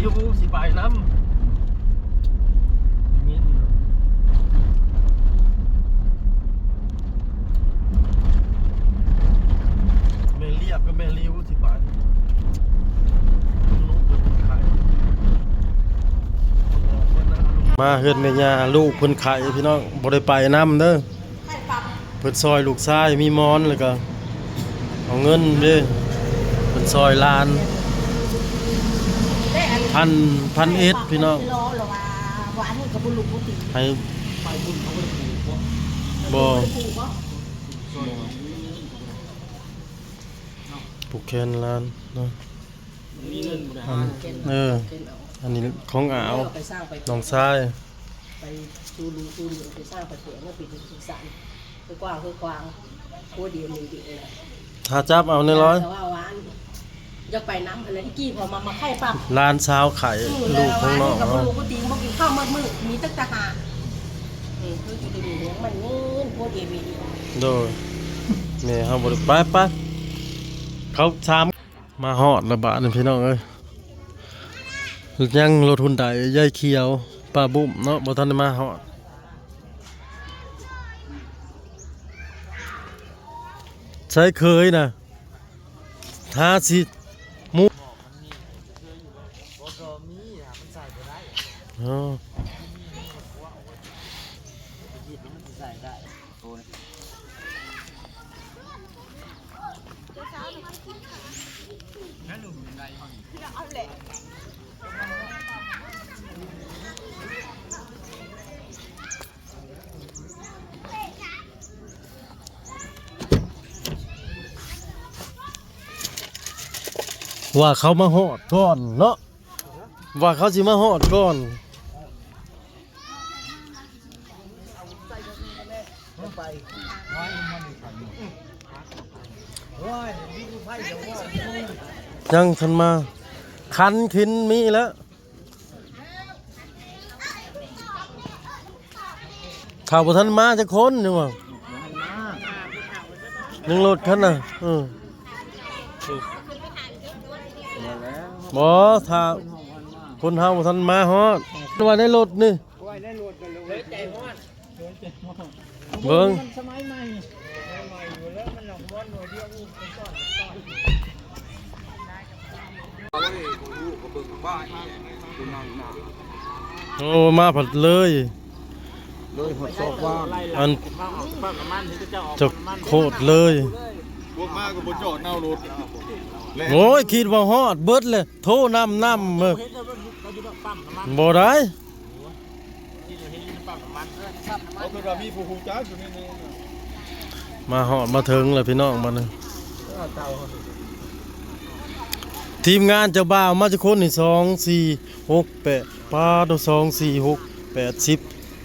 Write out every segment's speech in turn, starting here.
อยู่สิไปน้ำแม่เรียบกับแม่ริ้วสิไปมาเฮือนแม่ย่าลูกเพิ่นไข่พี่น้องบ่ได้ไปน้ำเด้อเพิ่นซอยลูกชายมีมอนแล้วก็เอาเงินเด้อเพิ่นซอยล้านพันเอ็ดพี่น้องให้บ่ผูกแขนล้านเนาะอันนี้ของอ่าวน้องชายไปซูรูไปสร้างไปเผื่อเมื่อปีที่13คือกว้างโคเดียวมีดีเลยถ้าจับเอาในร้อยแต่ว่าหวานอยากไปน้ำอะไรที่กี้พอมาไข่ปั๊บร้านเช้าไข่ลูกของน้องกับลูกก็ตีมากินข้าวมืดมีตั้งแต่หาคือจะดูเลี้ยงมันเงินโคเดียวมีดีโดยนี่เฮาบ่ได้ไปเขาถามมาฮอดระบาดนี่พี่น้องเอ้ยยังรถหุ่นใดยายเขียวป้าบุ้มเนาะบ่ทันได้มาฮอดใช้เคยนะทาสิมุอ๋อว่าเขามาหอดก่อนเนาะว่าเขาสิมาหอดก่อนยังทันมาคันขินมีแล้วข่าวบ่ทันมาจะคนนึงว่ายังรถคันน่ะบ่ถ้าคนเฮาบ่ทันมาฮอดว่าในรถนี่เบิ่งโอ้มาผัดเลยหดซอกว่าอันจะโคตรเลยพวกมาก็บ่จอดเน่ารถโอ้ยคิดว่าฮอดเบิดเลยโทรน้ำบ่ได้มาฮอดมาถึงเลยพี่น้องมาเนี่ยทีมงานเจ้าบ่าวมาจะคนนี่2 4 6 8ป้าด2 4 6 8 10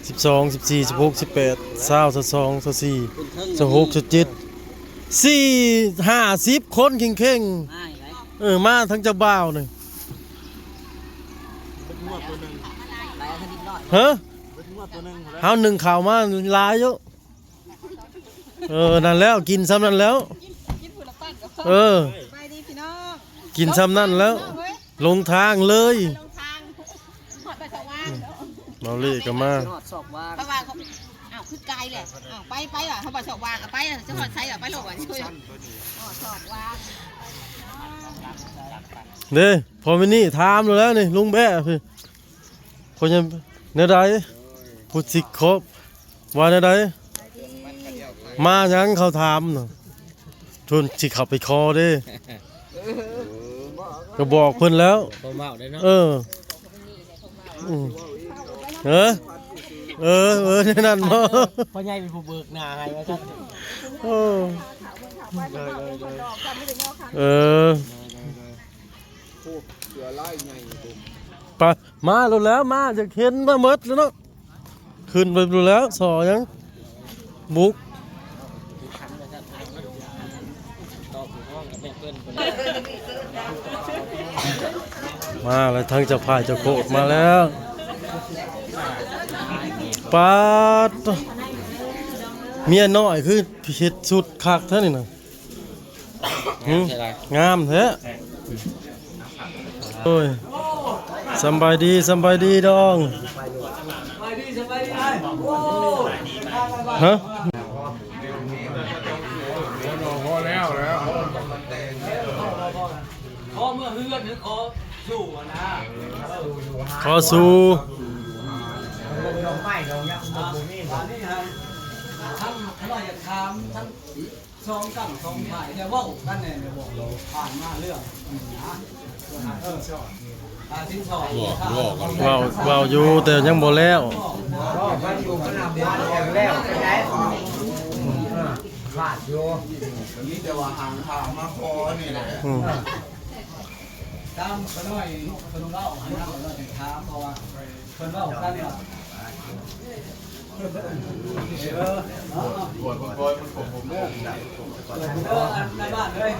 12 14 16 18 20 22 24 26 27 50 คนเข่งๆมาทั้งเจ้าบ่าวนี่ฮะเฮาหนึ่งข่าวมาหลายเยอะนั่นแล้วกินซ้ำนั่นแล้วกินซ้ำนั่นแล้วลงทางเลยเราเล่ก็มาไปวางเขาคือไกลแหละไปอ่ะเขาบอกสอบวางไปจะหอดใช้ไปหลบช่วยสอบวางเด้พอมินี่ถามแล้วนี่ลุงแบ่พี่คนยังเนื้อใดพูดสิครบว่าเนื้อใดมายังเขาถามเนาะชวนสิขับไปคอเด้ก็บอกเพิ่นแล้วนั่นบ่พ่อใหญ่เป็นผู้เบิกหน้าให้ว่าซั่นไปมาแล้วมาจะเห็นมาหมดแล้วเนาะขึ้นไปแล้วสอยังบุกมาแล้วทั้งเจ้าพายเจ้าโคตรมาแล้วปาดเมียน้อยคือเฮ็ดสุดคักเท่านี่น่ะงามแท้โอ้ย สำบายดีสำบายดีดองฮะ พอแล้ว ขอเมื่อเฮือนหรือขอสู้อะนะ ขอสู้ ลงไม่ลงยังลงนี่นี่ฮะทั้งว่าอยากถามทั้งสองตั้งสองถ่ายเนี่ยว่ากันเนี่ยบอกผ่านมาเรื่องนะทิ้งสอง เว้าอยู่แต่ยังบ่แล้ว มันอยู่ขนาดเดียวแล้วไปไหนขาดอยู่นี่จะว่าห่างข่าวมาพอนี่แหละ ตามขน้อยขนมเล่าให้เราเราจะถามเพราะว่าคนเล่ากันเนี่ยปวดมันผมโม่ในบ้านเลย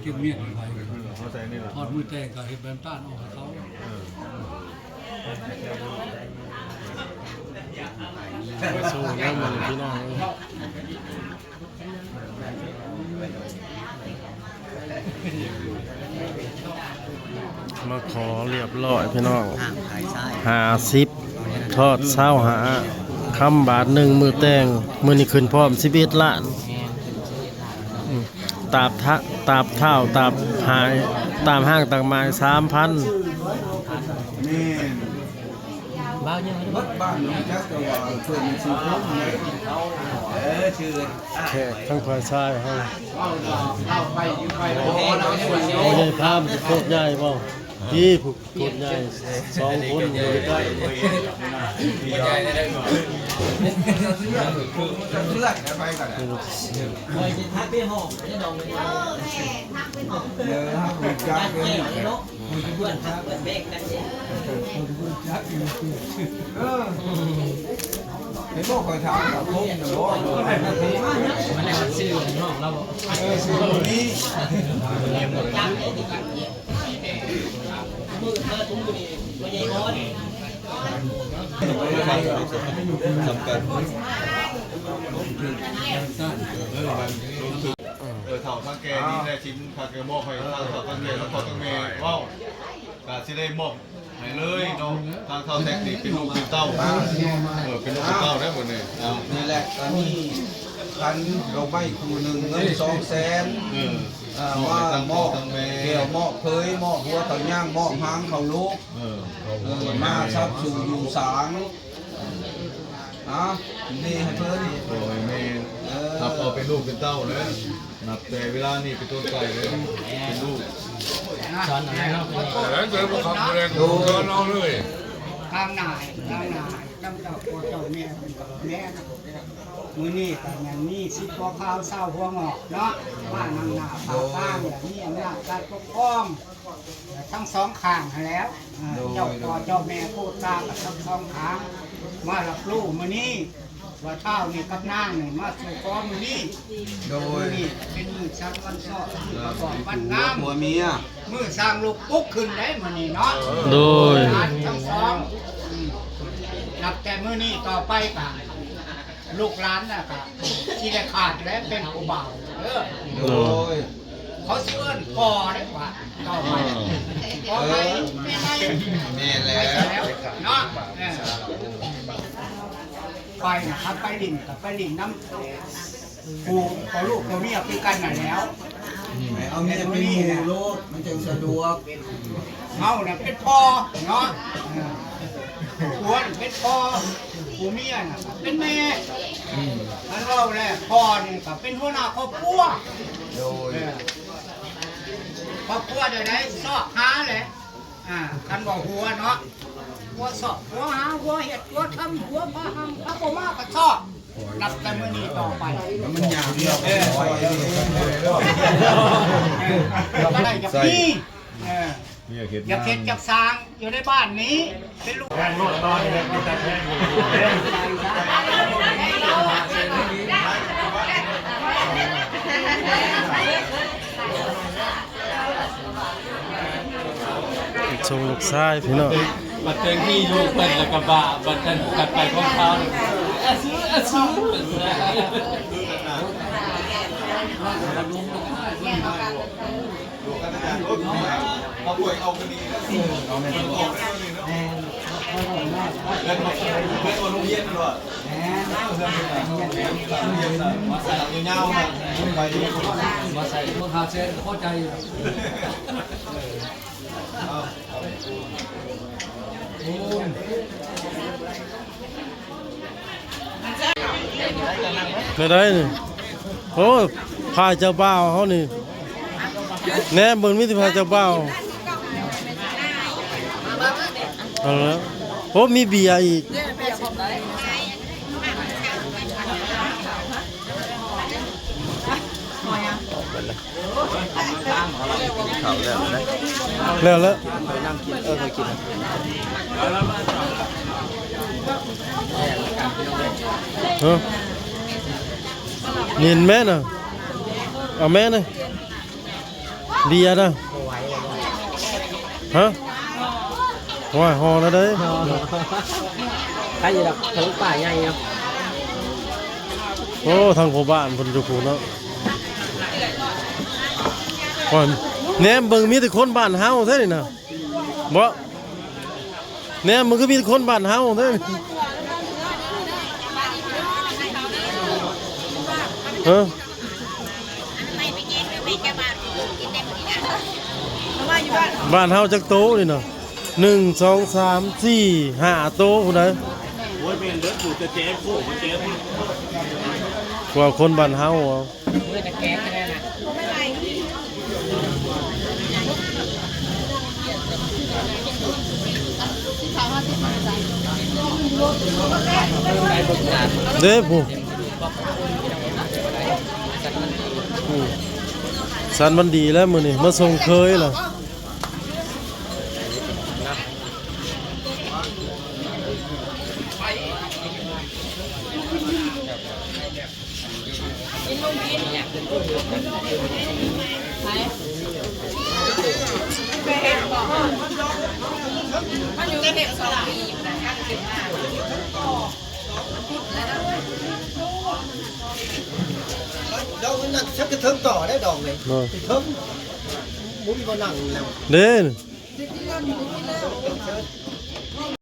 กินเมียนไปทอดมือแตงกับเห็ดแบนต้านออกให้เขา สู้แล้วมันพี่น้องมาขอเรียบร้อยพี่น้อง50ทอด25คำบาท1มือแต่งมื้อนี้ขึ้นพร้อม11ล้านตาบเท้าตาบหายตามห้างต่างไม้ 3,000 บ้านน้องจักรวาลเพื่อนชื่อพุ่มเนี่ยชื่อ แขกทั้งฝ่ายชายเฮา ไปโอ้ โอ้ใหญ่ภาพโคตรใหญ่บ่พี่ผูกโคตรใหญ่2คนอยู่ใกล้ ใหญ่ได้หมดจะเลือกไปก่อนไปทักไปห้องจะดองเลยเดี๋ยวถ้าคุณจักเลยเพื่อนทักเบรกกันคุณจักอยู่เห็นบอกคอยถามกับพุ่มนะบอกมันได้ชื่อน้องเราชื่อนี้มือเธอทุ่มนี่ไม่ใช่ร้อนสำคัญเถ่าข้างแกนี่ได้ชิ้นข้างแกมอบให้ทางเถ่าข้างแกแล้วพอตั้งแม่ว้าวกาสิได้มอบให้เลยน้องทางเถ่าแท็กซี่เป็นลูกเป็นเต้าเป็นลูกเป็นเต้าได้หมดเลยนี่แหละตอนนี้คันเราไม่คูหนึ่งเงิน200,000ว่าหม้อเกี่ยวหม้อเคยหม้อหัวเขาย่างหม้อหางเขาลูกมาชับสู่อยู่สางนี่ให้เพื่อนนี่ โอ้ยแม่ทับเอาเป็นลูกเป็นเต้าเลยนับแต่เวลานี่เป็นต้นไก่เลยเป็นลูก ช้อนอะไรเนาะ แล้วเจอพวกเขาแรงช้อนน้องเลย ทางนายจำเจ้าพ่อเจ้าแม่แม่นะมือนี่แต่อย่างนี้สิพอข้าวเศร้าหัวงอกเนาะบ้านนางนาป่าป้างอย่างนี้อำนาจการปกครองทั้งสองข้างแล้วเจ้าพ่อเจ้าแม่พูดตามกับทั้งสองข้างมาหลับลูกมือนี้ว่าเท่านี่กับนางนี่มาสู่กองมือนี้โดยนี่เป็นมือช้างวันสอดประกอบวันงามหัวเมียมือสร้างลูกปุ๊กขึ้นได้มือนี้เนาะโดย ทั้งสองนับแต่มื้อนี้ต่อไปกะลูกหลานน่ะกะที่ได้ขาดและเป็นผู้บ่าวโดย เขาสิเอิ้นพ่อได้กว่าต่อไปพ่อไปแม่ไปแม่แล้วเนาะไปนะครับไปลินกับไปลินน้ำปูพอลูกพอเมียคือกันน่ะแล้วเอาเมียเป็นหมู่โลดมันจะสะดวก เฮาน่ะเป็นพ่อเนาะผัวเป็นพ่อผู้เมียน่ะเป็นแม่มันเราแหละพ่อนี่ก็เป็นหัวหน้าครอบครัวโดยครอบครัวเดี๋ยวได้ซอกหาเลยคันบอกหัวเนาะหัวซอกหัวหาหัวเห็ดหัวทำหัวพาหำพระโกมาก็ซอกนับแต่มื้อนี้ต่อไปมันยาวเดียวก็ได้จากนี้อยากเห็ดจากสร้างอยู่ในบ้านนี้เป็นลูกแพงรถตอนนี้เป็นแต่แพงส่งลูกชายพี่น้อง บัดเต็งที่ลูกเป็นแล้วก็บะบัดกันกัดไปของเขาซื้อดูกันอาจารย์เอาป่วยเอาคนนี้เอาไม่ต้องออกเล่นมาโรงเรียนด้วยมาใส่หลังยาวๆมาไปดีกว่า มาใส่มะขามเส้นเข้าใจ ไม่ได้นี่โอ้พาเจ้าบ่าวเขานี่แหนมเบิ่งมิตรพาเจ้าบ่าวเอาละโอ้มีเบียร์อีก เขาแล้วนะ แล้ว ไปนั่งกินเคยกิน ฮะนินแม่น่ะเอาแม่น่ะเบียร์น่ะฮะว้ายหอแล้วเด้ย ใครจะดับทะลุป่าใหญ่เนาะ โอ้ทางพ่อบ้านเพิ่นอยู่พูนเนาะก่อนแหนมเบิ่งมีแต่คนบ้านเฮาแท้นี่น่ะบ่แหนมมันก็มีแต่คนบ้านเฮาแท้นี่เออบ้านเฮาจักโตนี่น่ะ1 2 3 4 5โตผู้ใดโอ้ยเป็นเด้อผู้จะเจ๊ผู้บ่เจ๊กว่าคนบ้านเฮาอ่ะเด้ผู้สันมันดีแล้วมื้อนี้มาส่งเคยล่ะมันอยู่ในเบ็ดสลับปีอยู่นะข้างถึงมา ดอกนั่นชักจะเทิงต่อได้ดอกเลย เนาะ เทิงมุ้งก็นั่งแล้ว เด้น